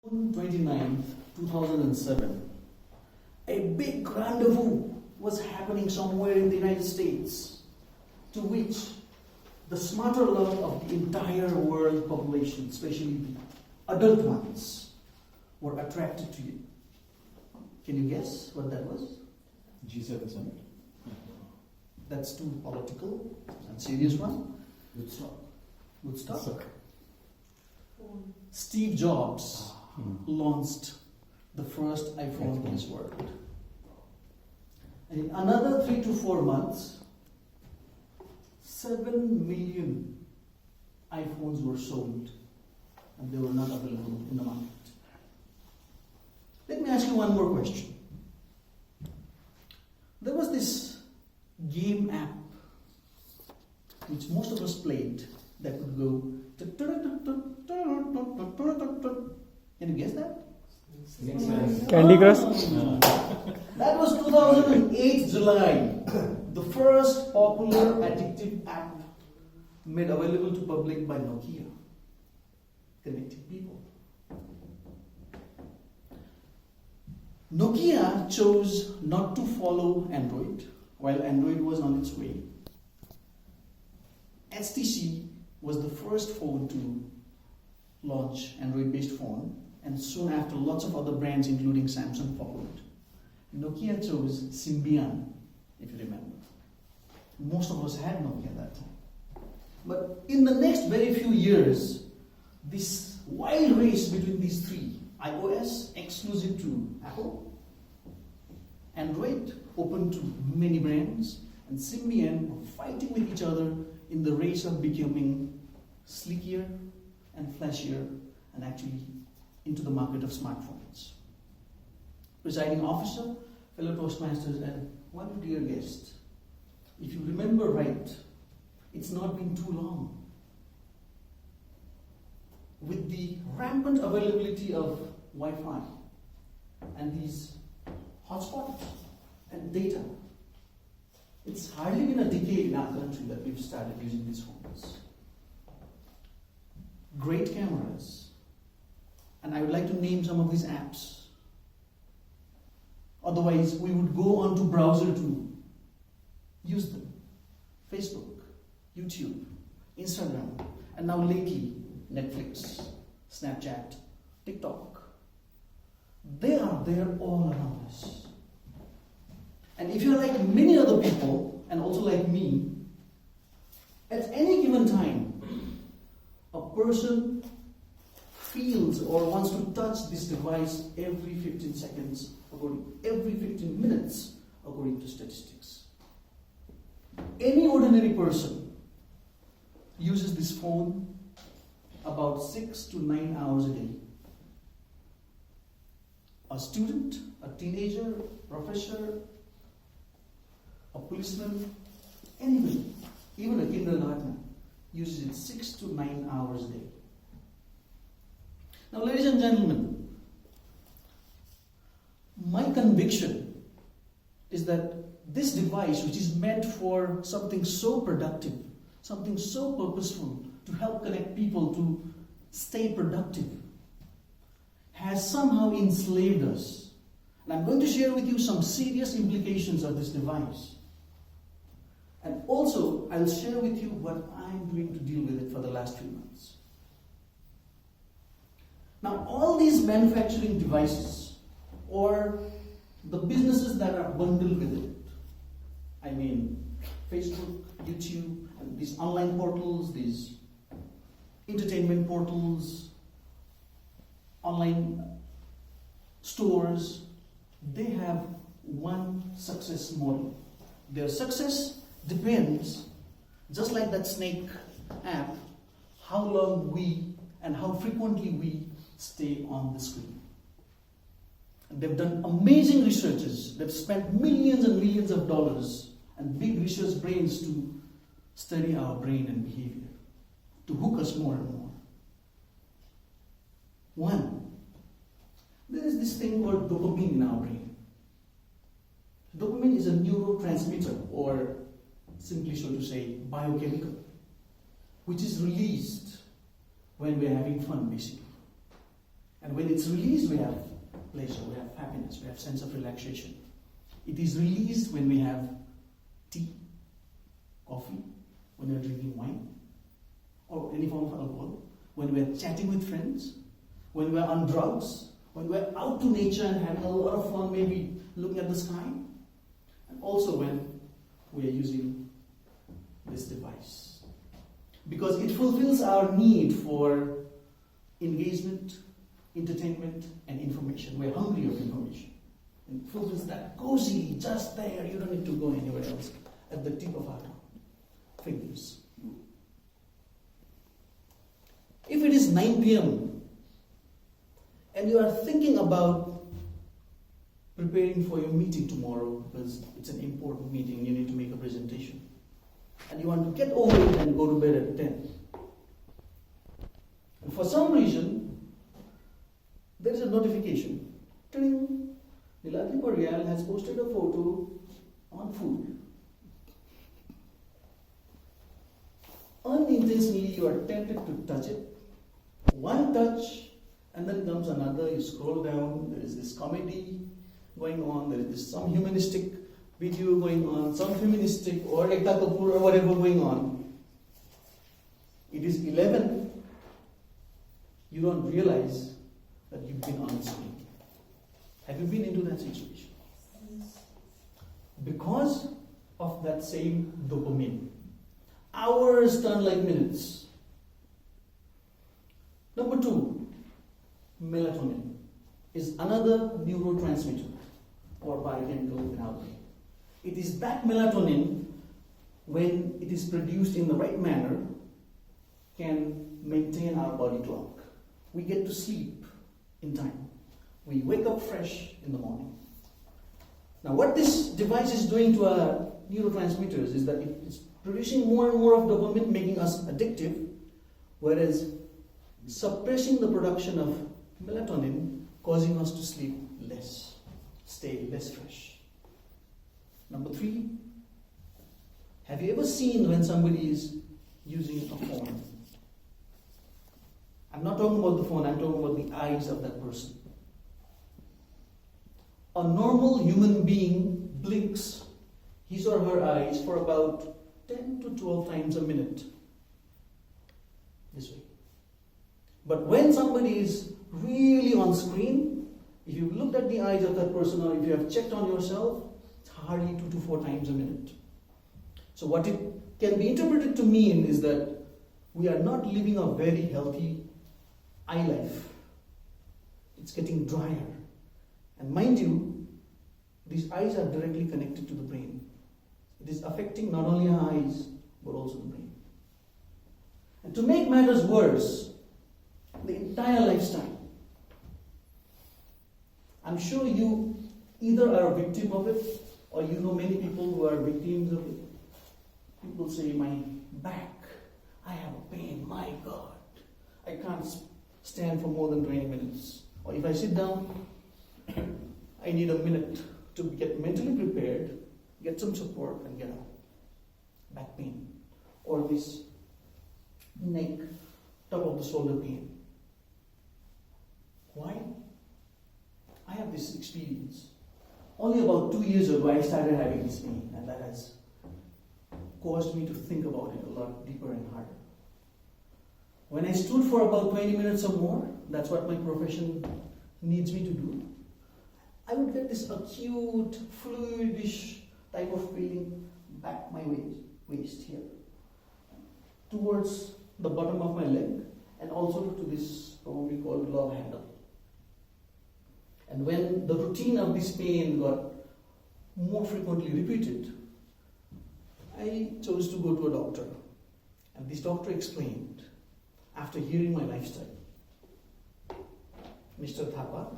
June 29th, 2007, a big rendezvous was happening somewhere in the United States, to which the smarter lot of the entire world population, especially the adult ones, were attracted to you. Can you guess what that was? G7 summit. That's too political and serious one. Woodstock. Woodstock. Steve Jobs launched the first iPhone in this world. And in another 3 to 4 months, 7 million iPhones were sold and they were not available in the market. Let me ask you one more question. There was this game app which most of us played that could go. Can you guess that? Candy Crush? That was 2008 July. The first popular addictive app made available to public by Nokia, connecting people. Nokia chose not to follow Android while Android was on its way. HTC was the first phone to launch Android-based phone, and soon after lots of other brands including Samsung followed. Nokia chose Symbian, if you remember. Most of us had Nokia at that time. But in the next very few years, this wild race between these three, iOS exclusive to Apple, Android open to many brands, and Symbian were fighting with each other in the race of becoming sleeker and flashier and actually into the market of smartphones. Presiding officer, fellow Toastmasters, and one dear guest. If you remember right, it's not been too long. With the rampant availability of Wi-Fi and these hotspots and data, it's hardly been a decade in our country that we've started using these phones. Great cameras, and I would like to name some of these apps. Otherwise, we would go on to browser to use them. Facebook, YouTube, Instagram, and now lately, Netflix, Snapchat, TikTok. They are there all around us. And if you're like many other people, and also like me, at any given time, a person feels or wants to touch this device every 15 seconds, every 15 minutes, according to statistics. Any ordinary person uses this phone about 6 to 9 hours a day. A student, a teenager, professor, a policeman, anybody, even a kindergartner, uses it 6 to 9 hours a day. Now, ladies and gentlemen, my conviction is that this device, which is meant for something so productive, something so purposeful to help connect people to stay productive, has somehow enslaved us. And I'm going to share with you some serious implications of this device. And also, I'll share with you what I'm doing to deal with it for the last few months. Now, all these manufacturing devices, or the businesses that are bundled with it, I mean, Facebook, YouTube, and these online portals, these entertainment portals, online stores, they have one success model. Their success depends, just like that snake app, how long we and how frequently we stay on the screen. And they've done amazing researches. They've spent millions and millions of dollars and big research brains to study our brain and behavior, to hook us more and more. One, there is this thing called dopamine in our brain. Dopamine is a neurotransmitter, or simply so to say, biochemical, which is released when we're having fun, basically. And when it's released, we have pleasure, we have happiness, we have sense of relaxation. It is released when we have tea, coffee, when we are drinking wine, or any form of alcohol, when we are chatting with friends, when we are on drugs, when we are out to nature and having a lot of fun, maybe looking at the sky, and also when we are using this device. Because it fulfills our need for engagement, entertainment, and information. We're hungry of information. And it fulfills that cozy, just there, you don't need to go anywhere else, at the tip of our fingers. If it is 9 p.m. and you are thinking about preparing for your meeting tomorrow, because it's an important meeting, you need to make a presentation, and you want to get over it and go to bed at 10. And for some reason, there is a notification. Ting! Niladri Parial has posted a photo on food. Unintentionally, you are tempted to touch it. One touch, and then comes another. You scroll down, there is this comedy going on, there is this some humanistic video going on, some feministic or Ekta Kapoor or whatever going on. It is 11. You don't realize that you've been on screen. Have you been into that situation? Because of that same dopamine. Hours turn like minutes. Number 2, melatonin is another neurotransmitter or biochemical in our brain. It is that melatonin, when it is produced in the right manner, can maintain our body clock. We get to sleep in time. We wake up fresh in the morning. Now, what this device is doing to our neurotransmitters is that it's producing more and more of dopamine, making us addictive, whereas suppressing the production of melatonin, causing us to sleep less, stay less fresh. Number 3, have you ever seen when somebody is using a phone? I'm not talking about the phone, I'm talking about the eyes of that person. A normal human being blinks his or her eyes for about 10 to 12 times a minute. This way. But when somebody is really on screen, if you've looked at the eyes of that person or if you have checked on yourself, it's hardly 2 to 4 times a minute. So what it can be interpreted to mean is that we are not living a very healthy eye life. It's getting drier. And mind you, these eyes are directly connected to the brain. It is affecting not only our eyes, but also the brain. And to make matters worse, the entire lifestyle. I'm sure you either are a victim of it, or you know many people who are victims of it. People say, my back, I have a pain, my God. I can't stand for more than 20 minutes. Or if I sit down, I need a minute to get mentally prepared, get some support, and get up. Back pain. Or this neck, top of the shoulder pain. Why? I have this experience. Only about 2 years ago, I started having this pain, and that has caused me to think about it a lot deeper and harder. When I stood for about 20 minutes or more, that's what my profession needs me to do, I would get this acute, fluidish type of feeling back my waist here, towards the bottom of my leg, and also to this, what we call glove handle. And when the routine of this pain got more frequently repeated, I chose to go to a doctor. And this doctor explained, after hearing my lifestyle, Mr. Thapa,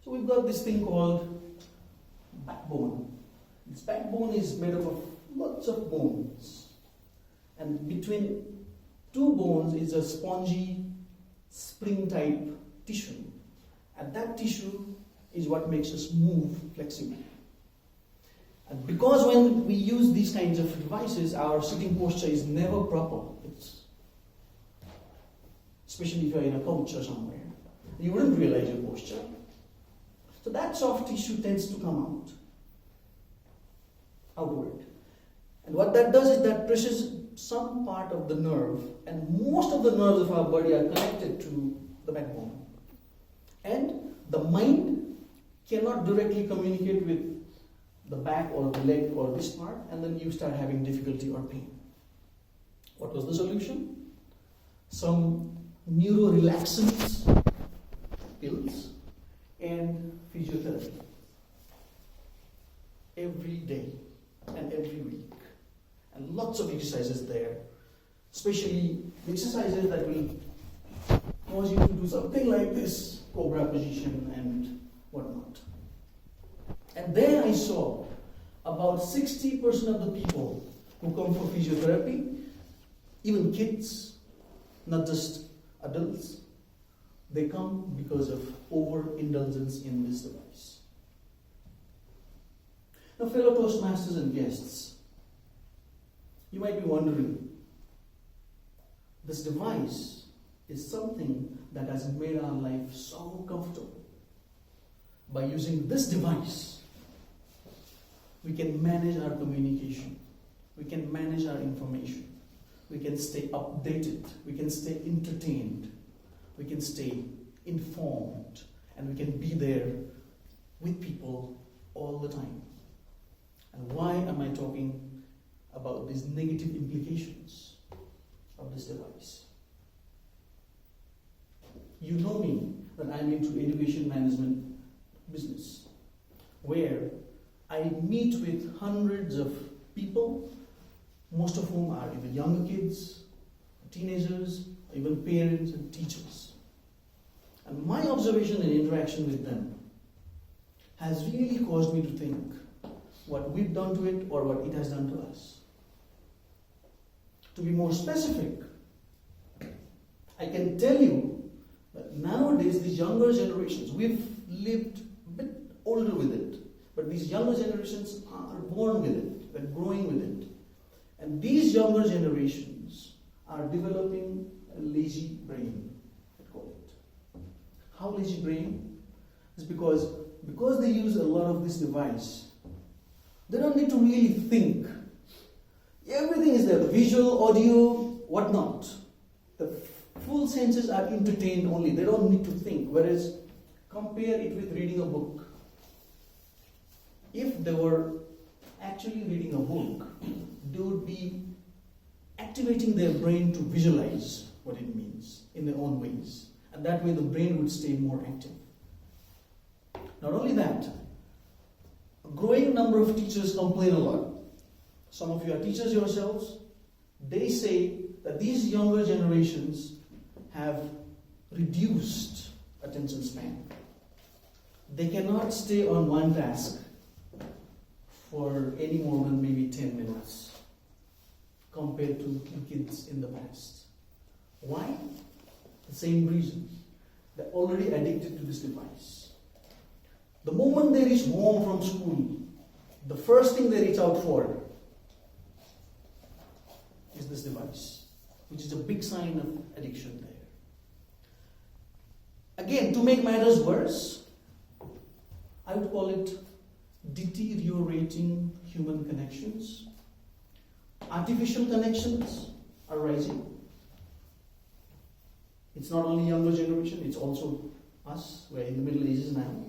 so we've got this thing called backbone. This backbone is made up of lots of bones. And between 2 bones is a spongy, spring-type tissue. And that tissue is what makes us move flexibly. And because when we use these kinds of devices, our sitting posture is never proper. Especially if you're in a coach or somewhere. You wouldn't realize your posture. So that soft tissue tends to come outward. And what that does is that presses some part of the nerve, and most of the nerves of our body are connected to the backbone. And the mind cannot directly communicate with the back or the leg or this part, and then you start having difficulty or pain. What was the solution? Some neurorelaxants pills and physiotherapy every day and every week, and lots of exercises there, especially exercises that will cause you to do something like this, cobra position and whatnot. And there I saw about 60% of the people who come for physiotherapy, even kids, not just adults, they come because of overindulgence in this device. Now, fellow Toastmasters and guests, you might be wondering, this device is something that has made our life so comfortable. By using this device, we can manage our communication, we can manage our information, we can stay updated, we can stay entertained, we can stay informed, and we can be there with people all the time. And why am I talking about these negative implications of this device? You know me, that I'm into education management business, where I meet with hundreds of people, most of whom are either younger kids, teenagers, even parents and teachers. And my observation and interaction with them has really caused me to think what we've done to it or what it has done to us. To be more specific, I can tell you that nowadays these younger generations, we've lived a bit older with it, but these younger generations are born with it, they're growing with it. And these younger generations are developing a lazy brain, I call it. How lazy brain? It's because they use a lot of this device, they don't need to really think. Everything is there, the visual, audio, whatnot. The full senses are entertained only, they don't need to think. Whereas, compare it with reading a book. If they were actually reading a book, they would be activating their brain to visualize what it means in their own ways. And that way the brain would stay more active. Not only that, a growing number of teachers complain a lot. Some of you are teachers yourselves. They say that these younger generations have reduced attention span. They cannot stay on one task for any more than maybe 10 minutes compared to the kids in the past. Why? The same reason. They're already addicted to this device. The moment they reach home from school, the first thing they reach out for is this device, which is a big sign of addiction there. Again, to make matters worse, I would call it deteriorating human connections. Artificial connections are rising. It's not only younger generation, it's also us. We're in the Middle Ages now.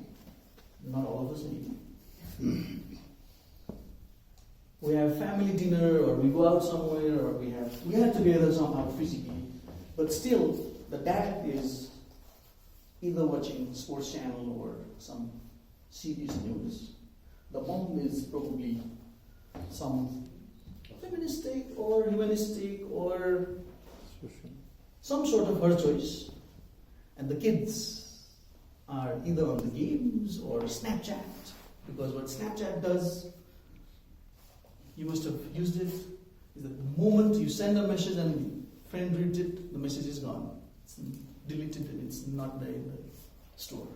Not all of us maybe. We have family dinner, or we go out somewhere, or we are together somehow physically. But still, the dad is either watching sports channel or some serious news. The mom is probably some feministic or humanistic or some sort of her choice. And the kids are either on the games or Snapchat, because what Snapchat does, you must have used it, is that the moment you send a message and the friend reads it, the message is gone. It's deleted and it's not there in the store.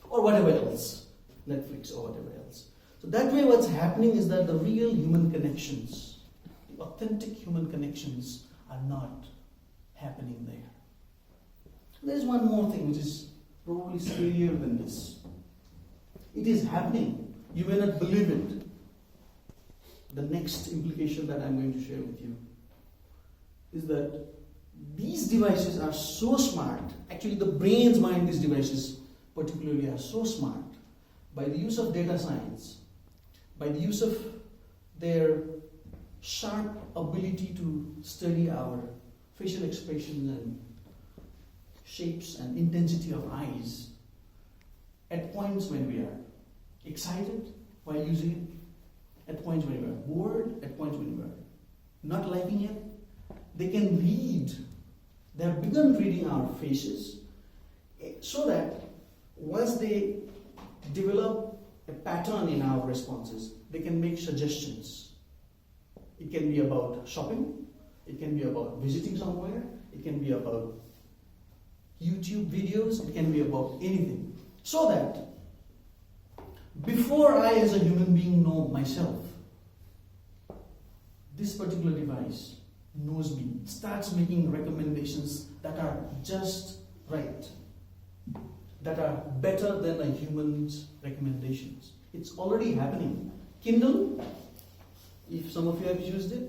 Or whatever else, Netflix or whatever else. So that way what's happening is that the real human connections, the authentic human connections are not happening there. There's one more thing which is probably scarier than this. It is happening. You may not believe it. The next implication that I'm going to share with you is that these devices are so smart. Actually, the brains behind these devices particularly are so smart. By the use of data science, by the use of their sharp ability to study our facial expressions and shapes and intensity of eyes, at points when we are excited while using it, at points when we are bored, at points when we are not liking it, they can read. They have begun reading our faces so that once they develop a pattern in our responses, they can make suggestions. It can be about shopping, it can be about visiting somewhere, it can be about YouTube videos, it can be about anything. So that before I as a human being know myself, this particular device knows me, starts making recommendations that are just right, that are better than a human's recommendations. It's already happening. Kindle, if some of you have used it,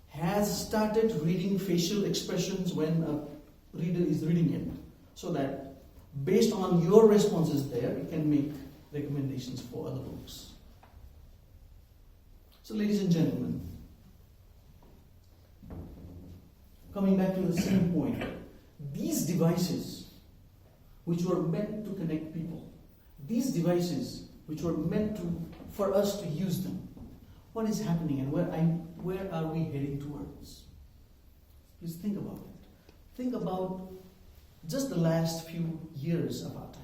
has started reading facial expressions when a reader is reading it, so that based on your responses there, it can make recommendations for other books. So, ladies and gentlemen, coming back to the same point, these devices which were meant to connect people, these devices which were meant for us to use them, what is happening and where are we heading towards? Please think about it. Think about just the last few years of our time.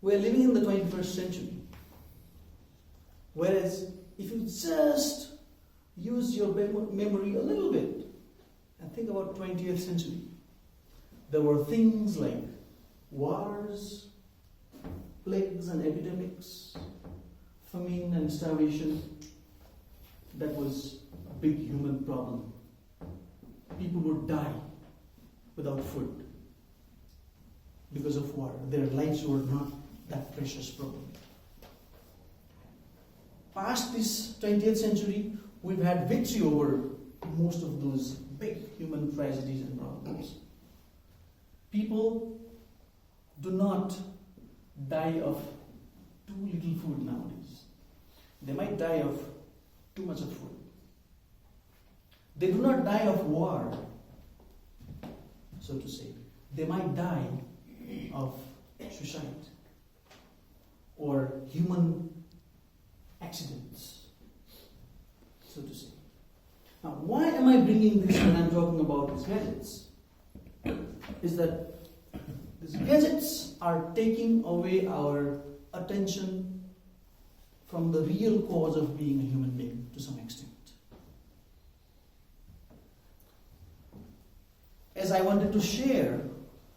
We're living in the 21st century. Whereas if you just use your memory a little bit and think about 20th century, there were things like wars, plagues and epidemics, famine and starvation. That was a big human problem. People would die without food because of war. Their lives were not that precious problem. Past this 20th century, we've had victory over most of those big human tragedies and problems. People do not die of too little food nowadays. They might die of too much of food. They do not die of war, so to say. They might die of suicide or human accidents, so to say. Now, why am I bringing this when I'm talking about these gadgets? Is that these gadgets are taking away our attention from the real cause of being a human being to some extent. As I wanted to share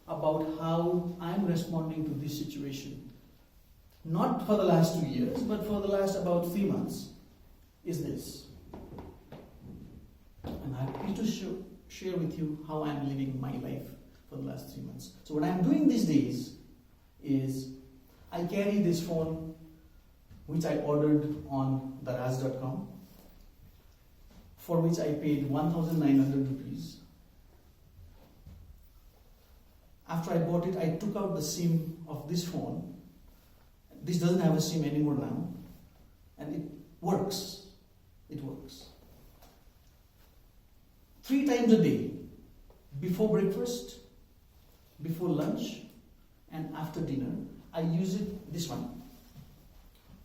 about how I'm responding to this situation, not for the last 2 years, but for the last about 3 months, is this. I'm happy to share with you how I'm living my life for the last 3 months. So what I'm doing these days is I carry this phone which I ordered on daraz.com, for which I paid 1,900 rupees. After I bought it, I took out the SIM of this phone. This doesn't have a SIM anymore now, and it works. It works. 3 times a day, before breakfast, before lunch, and after dinner, I use this one,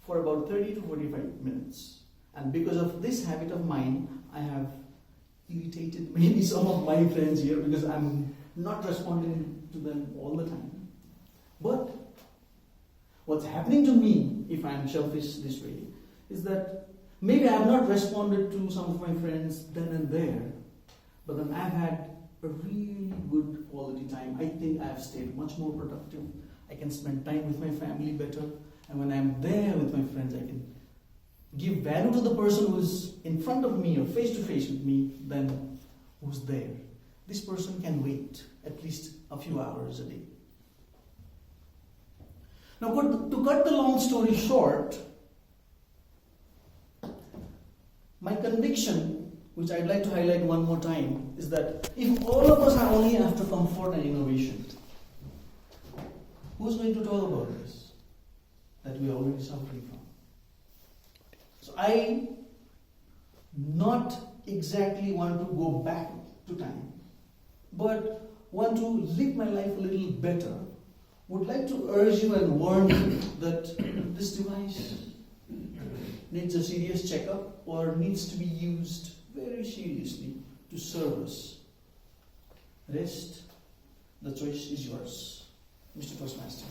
for about 30 to 45 minutes. And because of this habit of mine, I have irritated maybe some of my friends here because I'm not responding to them all the time. But what's happening to me, if I'm selfish this way, is that maybe I have not responded to some of my friends then and there, but then I've had a really good quality time. I think I've stayed much more productive. I can spend time with my family better. And when I'm there with my friends, I can give value to the person who's in front of me or face to face with me than who's there. This person can wait at least a few hours a day. Now, to cut the long story short, my conviction, which I'd like to highlight one more time, is that if all of us are only after comfort and innovation, who's going to talk about this that we are already suffering from? So I not exactly want to go back to time, but want to live my life a little better. Would like to urge you and warn you that this device needs a serious checkup or needs to be used very seriously to serve us. Rest, the choice is yours. Mr. Toastmaster.